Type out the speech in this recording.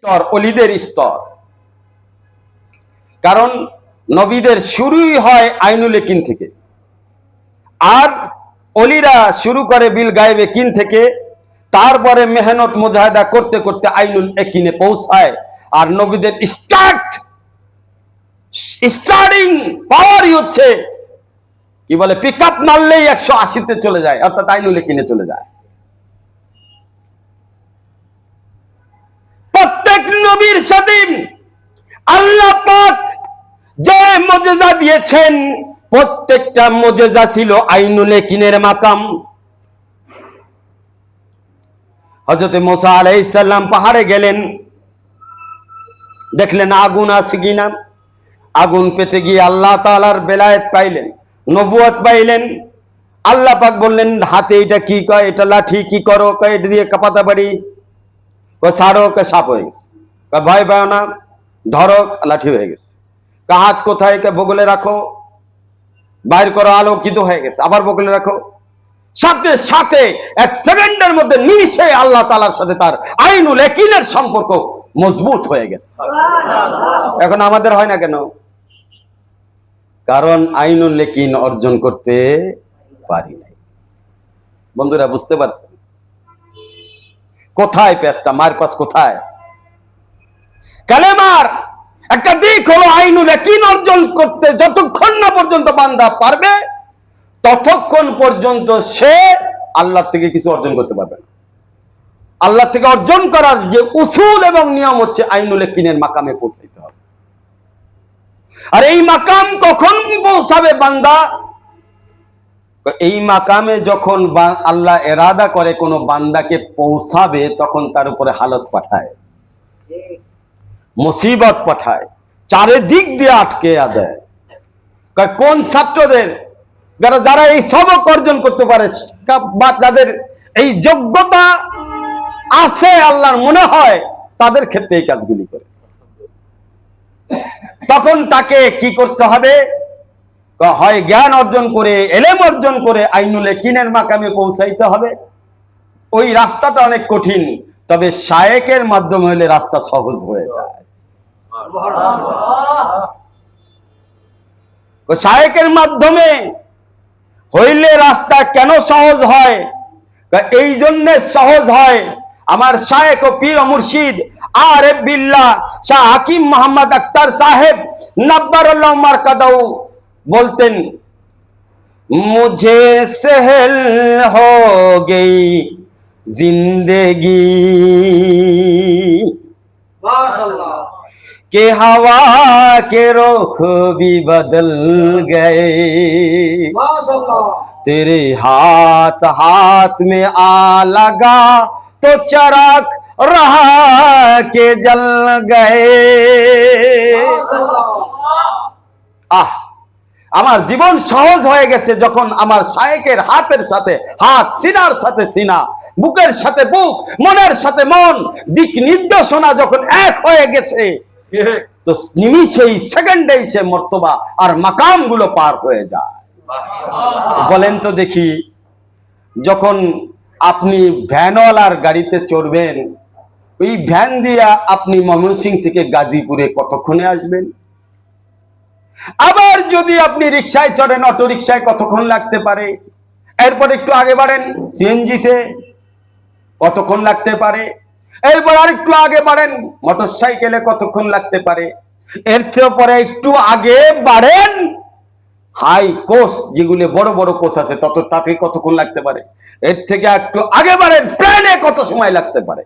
স্তর, অলিদের স্তর। কারণ নবীদের শুরুই হয় আইনুল ইয়াকিন থেকে, আর অলিরা শুরু করে বিল গায়েবে কিন থেকে, তারপরে মেহনত মুজাহিদা করতে করতে আইনুল ইয়াকিনে পৌঁছায়। আর নবীদের স্টার্টিং পাওয়ারই হচ্ছে কি বলে, পিক আপ মারলেই 180-তে চলে যায়, অর্থাৎ আইনুল ইয়াকিনে চলে যায়। প্রত্যেক নবীর সাথে আল্লাহ পাক যে মুজিজা দিয়েছেন, প্রত্যেকটা মুজিজা ছিল আইনুল ইয়াকিনের মাকাম। হযরত মুসা আলাইহিস সালাম পাহাড়ে গেলেন, দেখলেন আগুন আছে কিনা। আগুন পেতে গিয়ে আল্লাহ তাআলার বেলায়েত পাইলেন, নবুয়ত পাইলেন। আল্লাহ পাক বললেন, হাতে এটা কি কয়, এটা লাঠি, কি করো? কয় এটা দিয়ে কাপাতে পারি। কয় ছাড়ো, কয় সাপ হয়ে গেছে। কয় ভয় পাও না, ধরো, লাঠি হয়ে গেছে। কয় হাত কোথায়? কয় বগলে রাখো, বাইর করো, আলোকিত হয়ে গেছে। আবার বগলে রাখো। সাথে সাথে 1 সেকেন্ডের মধ্যে নিমিষে আল্লাহ তাআলার সাথে তার আইনুল ইয়াকিনের সম্পর্ক মজবুত হয়ে গেছে। এখন আমাদের হয় না কেন? কারণ আইনুল ইয়াকিন অর্জন করতে পারি নাই। বন্ধুরা বুঝতে পারছেন কোথায় পেঁচটা, মার পাশ কোথায়? কালেমার একটা দিক হলো আইনুল ইয়াকিন অর্জন করতে যতক্ষণ না পর্যন্ত বান্দা পারবে, ততক্ষণ পর্যন্ত সে আল্লাহ থেকে কিছু অর্জন করতে পারবে না। আল্লাহ থেকে অর্জন করার যে উসুল এবং নিয়ম হচ্ছে আইনুল ইয়াকিনের মাকামে পৌঁছাইতে হবে। আর এই মাকাম কখন পৌঁছাবে বান্দা? এই মাকামে যখন আল্লাহ এরাদা করে কোনো বান্দাকে পৌঁছাবে, তখন তার উপরে হালত পাঠায়, মুসিবত পাঠায়, চারিদিক দিয়ে আটকে দেয়। কোন ছাত্রদের যারা এই সবক অর্জন করতে পারে বা তাদের এই যোগ্যতা আছে আল্লাহর মনে হয়, তাদের ক্ষেত্রে এই কাজগুলি করে। তখন তাকে কি করতে হবে? হয় জ্ঞান অর্জন করে, এলেম অর্জন করে আইনুল ইয়াকিনের মাকামে পৌঁছাইতে হবে। ওই রাস্তাটা অনেক কঠিন, তবে শায়েকের মাধ্যমে হলে রাস্তা সহজ হয়ে যায়। শায়েকের মাধ্যমে হইলে রাস্তা কেন সহজ হয়? এই জন্য সহজ হয়, আমার শায়েক ও পীর ও মুর্শিদ আরিফ বিল্লাহ শাহ হাকিম মোহাম্মদ আখতার সাহেব নব্বরুল্লাহ মারকাদাউ বলতেন, মুঝে সেহল হো গই জিন্দেগি মাশাআল্লাহ के हवा के रुख भी बदल गए, माशाअल्लाह तेरे हाथ हाथ में आ लगा तो चरख रहा के जल गए। आह, আমার জীবন সহজ হয়ে গেছে যখন আমার শায়েকের হাতের সাথে হাত, সিনার সাথে সিনা, বুকের সাথে বুক, মনের সাথে মন, দিক নির্দেশনা যখন এক হয়ে গেছে, তো নিমিষেই সেকেন্ডেই সে মর্তবা আর মাকাম গুলো পার হয়ে যায়। বলেন তো দেখি, যখন আপনি ভ্যানওয়ালার গাড়িতে চড়বেন, ওই ভ্যান দিয়ে আপনি ময়মনসিংহ থেকে গাজীপুরে কতক্ষণে আসবেন? আবার যদি আপনি রিক্সায় চড়েন, অটো রিক্সায় কতক্ষণ লাগতে পারে? এরপর একটু আগে বাড়েন, সিএনজিতে কতক্ষণ লাগতে পারে? এরপর আরেকটু আগে বাড়েন, মোটর সাইকেলে কতক্ষণ লাগতে পারে? এর থেকে পরে একটু আগে বাড়েন, হাই কোচ, যেগুলো বড় বড় কোচ আছে, তাতে কতক্ষণ লাগতে পারে? এর থেকে একটু আগে বাড়েন, ট্রেনে কত সময় লাগতে পারে?